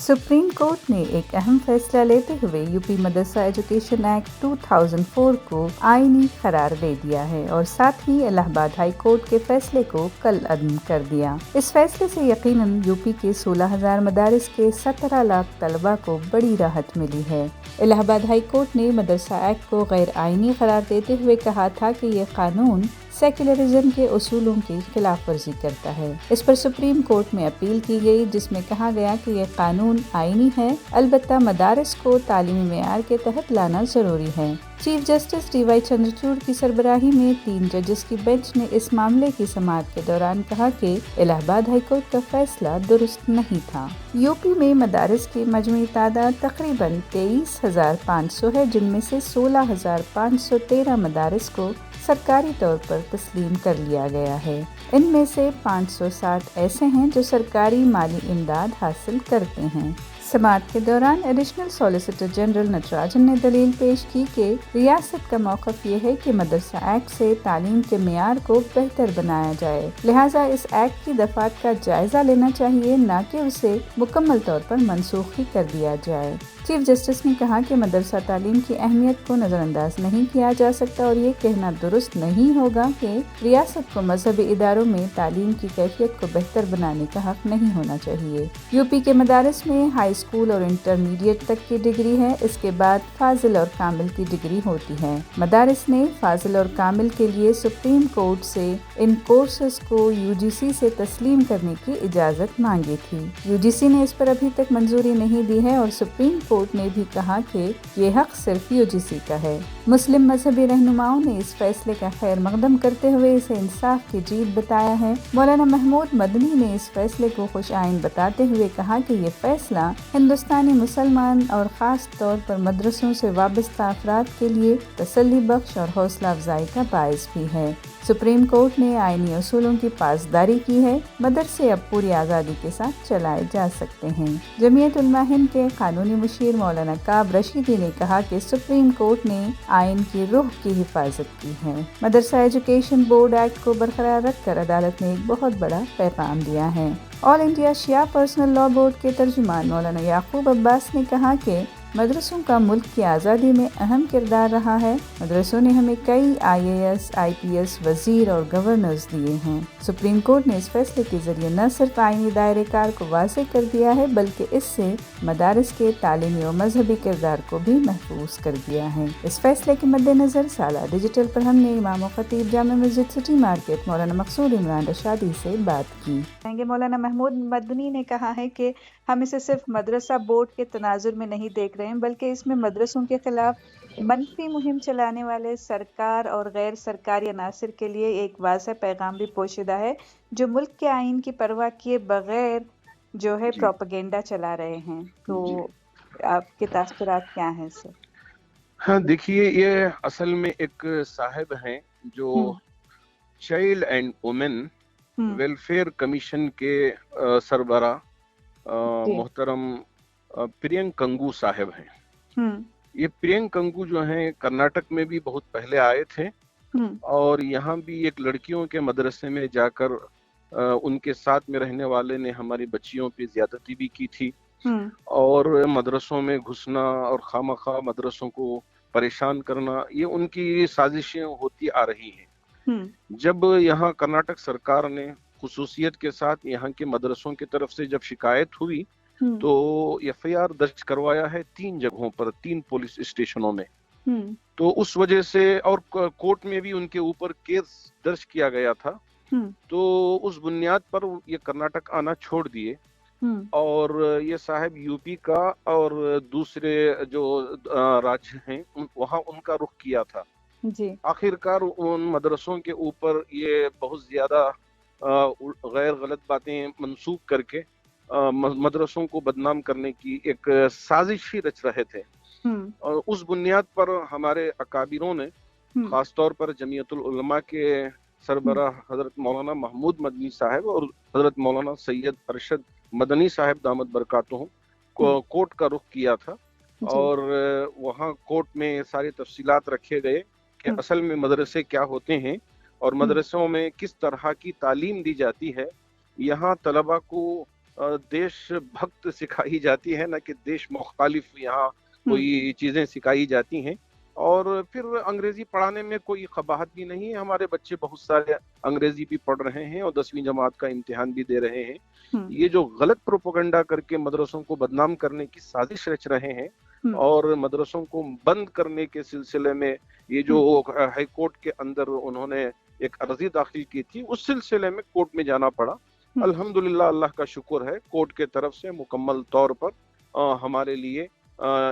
Supreme court ने एक अहम फैसला लेते हुए यूपी मदरसा एजुकेशन एक्ट 2004 को आईनी करार दे दिया है और साथ ही इलाहाबाद हाई कोर्ट के फैसले को कल अदम कर दिया। इस फैसले से यकीनन यूपी के 16,000 मदारिस के 17 लाख तलबा को बड़ी राहत मिली है। इलाहाबाद हाई कोर्ट ने मदरसा एक्ट को गैर आईनी करार देते हुए कहा था कि ये कानून सेक्युलरिज्म के उसूलों की खिलाफ वर्जी करता है। इस पर सुप्रीम कोर्ट में अपील की गई, जिसमें कहा गया कि यह कानून आईनी है, अलबत्ता मदारिस को तालीमी मेयार के तहत लाना जरूरी है। Chief justice D.Y.. चंद्रचूड़ की सरबराही में 3 जजेस की बेंच ने इस मामले की समाअत के दौरान कहा कि इलाहाबाद हाई कोर्ट का फैसला दुरुस्त नहीं था। यूपी में मदारिस की मजमूई तादाद तकरीबन 23,500 है, जिनमें से 16,513 मदारिस को सरकारी तौर पर तस्लीम कर लिया गया है। इनमें से 560 ऐसे हैं जो सरकारी माली इमदाद हासिल करते हैं। समाअत के दौरान एडिशनल सॉलिसिटर जनरल नटराजन ने दलील पेश की कि रियासत का मौक़िफ़ ये है कि मदरसा एक्ट से तालीम के मेयार को बेहतर बनाया जाए, लिहाजा इस एक्ट की दफ़ात का जायज़ा लेना चाहिए, न कि उसे मुकम्मल तौर पर मनसूख ही कर दिया जाए। चीफ जस्टिस ने कहा कि मदरसा तालीम की अहमियत को नज़रअंदाज नहीं किया जा सकता और ये कहना दुरुस्त नहीं होगा कि रियासत को मजहबी इदारों में तालीम की कैफियत को बेहतर बनाने का हक नहीं होना चाहिए। यूपी के मदारिस में हाई स्कूल और इंटरमीडिएट तक की डिग्री है, इसके बाद फाजिल और कामिल की डिग्री होती है। मदारिस ने फाजिल और कामिल के लिए सुप्रीम कोर्ट से इन कोर्सेज को यूजीसी से तस्लीम करने की इजाज़त मांगी थी। यूजीसी ने इस पर अभी तक मंजूरी नहीं दी है और सुप्रीम कोर्ट ने भी कहा कि ये हक सिर्फ यूजीसी का है। मुस्लिम मजहबी रहनुमाओं ने इस फैसले का खैर मकदम करते हुए इसे इंसाफ की जीत बताया है। मौलाना महमूद मदनी ने इस फैसले को खुश आइन बताते हुए कहा कि ये फैसला हिंदुस्तानी मुसलमान और ख़ास तौर पर मदरसों से वाबस्ता अफराद के लिए तसल्ली बख्श और हौसला अफजाई का बाइस भी है। सुप्रीम कोर्ट ने आईनी उसूलों की पासदारी की है। मदरसे अब पूरी आज़ादी के साथ चलाए जा सकते हैं। जमीयत उलमा हिंद के कानूनी मुशीर मौलाना काब रशीदी ने कहा कि सुप्रीम कोर्ट ने आइन की रूह की हिफाजत की है। मदरसा एजुकेशन बोर्ड एक्ट को बरकरार रखकर अदालत ने एक बहुत बड़ा पैगाम दिया है। ऑल इंडिया शिया पर्सनल लॉ बोर्ड के तर्जुमान मौलाना याकूब अब्बास ने कहा कि मदरसों का मुल्क की आज़ादी में अहम किरदार रहा है। मदरसों ने हमें कई IAS, IPS, वज़ीर और गवर्नर्स दिए हैं। सुप्रीम कोर्ट ने इस फैसले के जरिए न सिर्फ आईनी दायरे कार को वाज़ेह कर दिया है, बल्कि इससे मदारिस के तालीमी और मजहबी किरदार को भी महफूज कर दिया है। इस फैसले के मद्देनज़र साला डिजिटल पर हमने इमाम खतीब जामा मस्जिद सिटी मार्केट मौलाना मकसूद इमरान रशादी से बात की। मौलाना महमूद मदनी ने कहा है कि हम इसे सिर्फ मदरसा बोर्ड के तनाजुर में नहीं देख रहे हैं, बल्कि इसमें मदरसों के खिलाफ मनफी मुहिम चलाने वाले सरकार और गैर सरकारी अनासिर के लिए एक वाज़ेह पैगाम भी पोशीदा है, जो मुल्क के आइन की परवाह किए बगैर जो है प्रोपेगेंडा चला रहे हैं। तो आपके तासुरात क्या हैं सर? हाँ, देखिए, ये असल में एक साहिब हैं जो child and women welfare commission के सरबरा मोहतरम प्रियंक कंगू साहब हैं। ये प्रियंक कंगू जो हैं कर्नाटक में भी बहुत पहले आए थे और यहाँ भी एक लड़कियों के मदरसे में जाकर उनके साथ में रहने वाले ने हमारी बच्चियों पे ज्यादती भी की थी और मदरसों में घुसना और खामखा मदरसों को परेशान करना, ये उनकी साजिशें होती आ रही हैं। जब यहाँ कर्नाटक सरकार ने खुसूसियत के साथ यहाँ के मदरसों की तरफ से जब शिकायत हुई तो FIR दर्ज करवाया है 3 जगहों पर, 3 पुलिस स्टेशनों में। तो उस वजह से और कोर्ट में भी उनके ऊपर केस दर्ज किया गया था। तो उस बुनियाद पर ये कर्नाटक आना छोड़ दिए और ये साहब यूपी का और दूसरे जो राज्य हैं वहाँ उनका रुख किया था। आखिरकार उन मदरसों के ऊपर ये बहुत ज्यादा गैर गलत बातें मंसूब करके मदरसों को बदनाम करने की एक साजिश ही रच रहे थे। और उस बुनियाद पर हमारे अकाबिरों ने खास तौर पर जमीयतुल उलमा के सरबरा हजरत मौलाना महमूद मदनी साहब और हजरत मौलाना सैयद अरशद मदनी साहब दामद बरकातुहू को कोर्ट का रुख किया था और वहाँ कोर्ट में सारी तफसीलात रखे गए कि असल में मदरसे क्या होते हैं और मदरसों में किस तरह की तालीम दी जाती है। यहाँ तलबा को देश भक्त सिखाई जाती है, ना कि देश मुखालिफ यहाँ कोई चीजें सिखाई जाती हैं। और फिर अंग्रेजी पढ़ाने में कोई कबाहत भी नहीं है, हमारे बच्चे बहुत सारे अंग्रेजी भी पढ़ रहे हैं और 10वीं जमात का इम्तिहान भी दे रहे हैं। ये जो गलत प्रोपोगंडा करके मदरसों को बदनाम करने की साजिश रच रहे हैं और मदरसों को बंद करने के सिलसिले में ये जो हाई कोर्ट के अंदर उन्होंने एक अर्जी दाखिल की थी, उस सिलसिले में कोर्ट में जाना पड़ा। अल्हम्दुलिल्लाह, अल्लाह का शुक्र है, कोर्ट के तरफ से मुकम्मल तौर पर हमारे लिए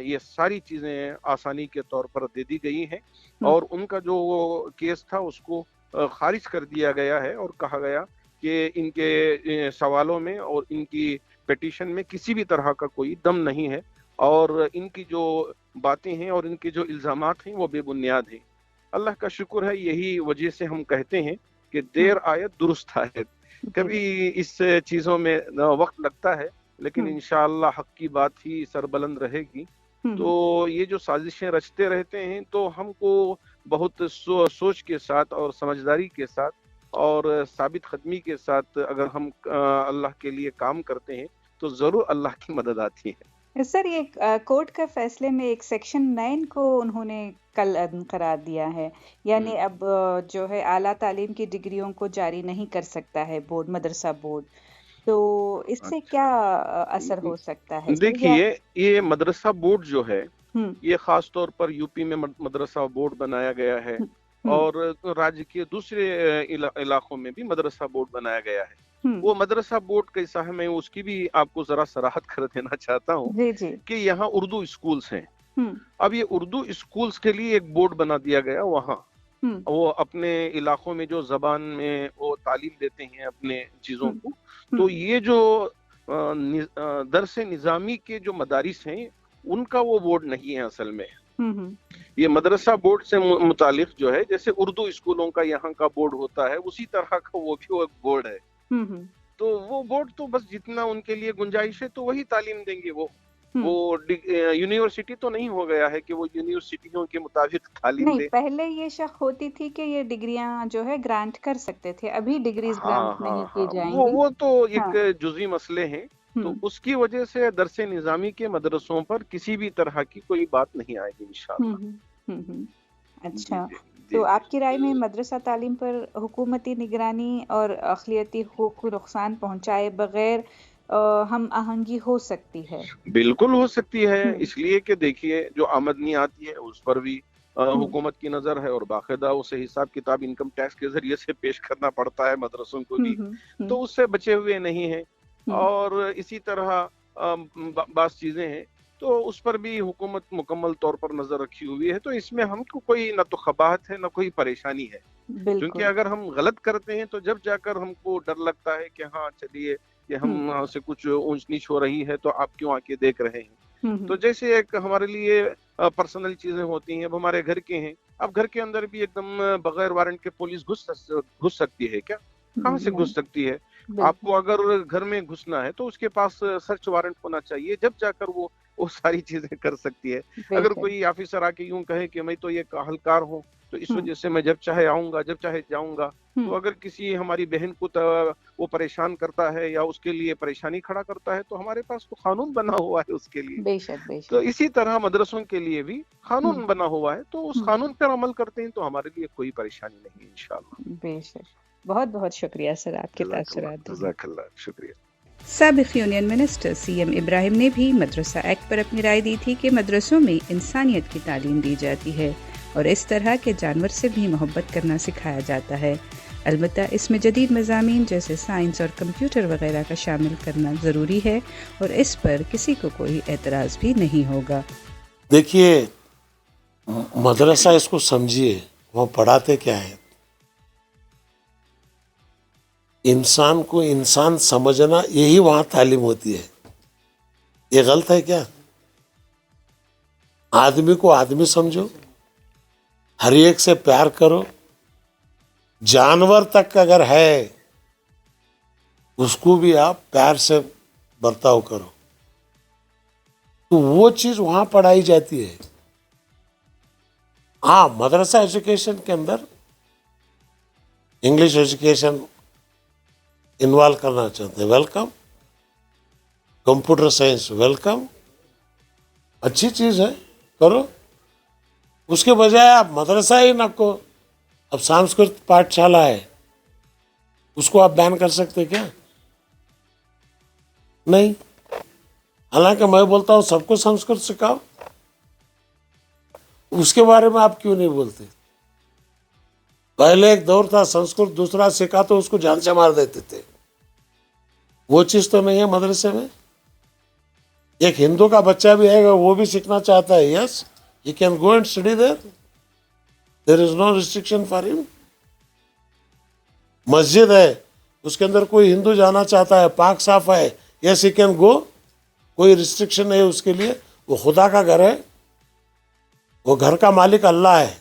ये सारी चीजें आसानी के तौर पर दे दी गई हैं और उनका जो केस था उसको खारिज कर दिया गया है और कहा गया कि इनके सवालों में और इनकी पिटीशन में किसी भी तरह का कोई दम नहीं है और इनकी जो बातें हैं और इनके जो इल्जामात हैं वो बेबुनियाद हैं। अल्लाह का शुक्र है, यही वजह से हम कहते हैं कि देर आयत दुरुस्त आयत। कभी इस चीजों में वक्त लगता है, लेकिन इंशाअल्लाह हक की बात ही सरबलंद रहेगी। तो ये जो साजिशें रचते रहते हैं, तो हमको बहुत सोच के साथ और समझदारी के साथ और साबित कदमी के साथ अगर हम अल्लाह के लिए काम करते हैं तो जरूर अल्लाह की मदद आती है। सर, ये कोर्ट का फैसले में एक सेक्शन 9 को उन्होंने कल अदम करार दिया है, यानी अब जो है आला तालीम की डिग्रियों को जारी नहीं कर सकता है बोर्ड, मदरसा बोर्ड। तो इससे क्या असर हो सकता है? देखिए, ये मदरसा बोर्ड जो है ये खास तौर पर यूपी में मदरसा बोर्ड बनाया गया है और राज्य के दूसरे इलाकों में भी मदरसा बोर्ड बनाया गया है। वो मदरसा बोर्ड कैसा है, मैं उसकी भी आपको जरा सराहत कर देना चाहता हूँ कि यहाँ उर्दू स्कूल्स हैं। अब ये उर्दू स्कूल्स के लिए एक बोर्ड बना दिया गया वहाँ, वो अपने इलाकों में जो जबान में वो तालीम देते हैं अपने चीजों को। तो ये जो दरस निज़ामी के जो मदारिस हैं उनका वो बोर्ड नहीं है असल में। ये मदरसा बोर्ड से मुतालिक जो है, जैसे उर्दू स्कूलों का यहाँ का बोर्ड होता है, उसी तरह का वो भी एक बोर्ड है। तो वो बोर्ड तो बस जितना उनके लिए गुंजाइश है तो वही तालीम देंगे। वो यूनिवर्सिटी तो नहीं हो गया है कि वो यूनिवर्सिटियों के मुताबिक तालीम दे। पहले ये शक होती थी कि ये डिग्रियां जो है ग्रांट कर सकते थे, अभी डिग्रीज ग्रांट नहीं की जाएंगी। वो तो एक जुज़ी मसले हैं, तो उसकी वजह से दरसे निज़ामी के मदरसों पर किसी भी तरह की कोई बात नहीं आएगी इंशाअल्लाह। अच्छा, तो आपकी राय में मदरसा तालीम पर हुकूमती निगरानी और अक़लियती हुकूक़ को नुकसान पहुंचाए बगैर हम आहंगी हो सकती है? बिल्कुल हो सकती है, इसलिए कि देखिए जो आमदनी आती है उस पर भी हुकूमत की नजर है और बाकायदा उसे हिसाब किताब इनकम टैक्स के जरिए से पेश करना पड़ता है मदरसों को भी, तो उससे बचे हुए नहीं है। और इसी तरह बास चीजें हैं, तो उस पर भी हुकूमत मुकम्मल तौर पर नजर रखी हुई है। तो इसमें हमको कोई ना तो खबाहत है ना कोई परेशानी है, क्योंकि अगर हम गलत करते हैं तो जब जाकर हमको डर लगता है कि हाँ चलिए कि हम से कुछ ऊंच नीच हो रही है तो आप क्यों आके देख रहे हैं। तो जैसे एक हमारे लिए पर्सनल चीजें होती हैं, अब हमारे घर के हैं, अब घर के अंदर भी एकदम बगैर वारंट के पुलिस घुस सकती है क्या? कहाँ से घुस सकती है? आपको अगर घर में घुसना है तो उसके पास सर्च वारंट होना चाहिए, जब जाकर वो सारी चीजें कर सकती है। अगर कोई ऑफिसर आके यूं कहे कि मैं तो ये काहलकार हूँ, तो इस वजह से मैं जब चाहे आऊंगा जब चाहे जाऊंगा, तो अगर किसी हमारी बहन को वो परेशान करता है या उसके लिए परेशानी खड़ा करता है, तो हमारे पास तो कानून बना हुआ है उसके लिए। बेशक। तो इसी तरह मदरसों के लिए भी कानून बना हुआ है, तो उस कानून पर अमल करते हैं तो हमारे लिए कोई परेशानी नहीं इंशाअल्लाह। बेशक, बहुत बहुत शुक्रिया सर आपके तासुरात। जज़ाकल्लाह, शुक्रिया। साबिक़ यूनियन मिनिस्टर CM इब्राहिम ने भी मदरसा एक्ट पर अपनी राय दी थी कि मदरसों में इंसानियत की तालीम दी जाती है और इस तरह के जानवर से भी मोहब्बत करना सिखाया जाता है। अलबत्ता इसमें जदीद मज़ामीन जैसे साइंस और कंप्यूटर वगैरह का शामिल करना ज़रूरी है और इस पर किसी को कोई एतराज़ भी नहीं होगा। देखिए, मदरसा इसको समझिए, वहाँ पढ़ाते क्या है? इंसान को इंसान समझना, यही वहाँ तालीम होती है। ये गलत है क्या? आदमी को आदमी समझो, हर एक से प्यार करो, जानवर तक अगर है उसको भी आप प्यार से बर्ताव करो, तो वो चीज वहां पढ़ाई जाती है। हाँ, मदरसा एजुकेशन के अंदर इंग्लिश एजुकेशन इन्वॉल्व करना चाहते हैं, वेलकम, कंप्यूटर साइंस, वेलकम, अच्छी चीज है, करो। उसके बजाय आप मदरसा ही न को, अब संस्कृत पाठशाला है, उसको आप बैन कर सकते क्या? नहीं। हालांकि मैं बोलता हूं सबको संस्कृत सिखाओ, उसके बारे में आप क्यों नहीं बोलते? पहले एक दौर था संस्कृत दूसरा सिखा तो उसको जान से मार देते थे, वो चीज तो नहीं है मदरसे में। एक हिंदू का बच्चा भी है, वो भी सीखना चाहता है, yes, he can go and study there, there is no restriction for him। मस्जिद है, उसके अंदर कोई हिंदू जाना चाहता है, पाक साफ है, यस he can go, कोई रिस्ट्रिक्शन नहीं है उसके लिए। वो खुदा का घर है, वो घर का मालिक अल्लाह है।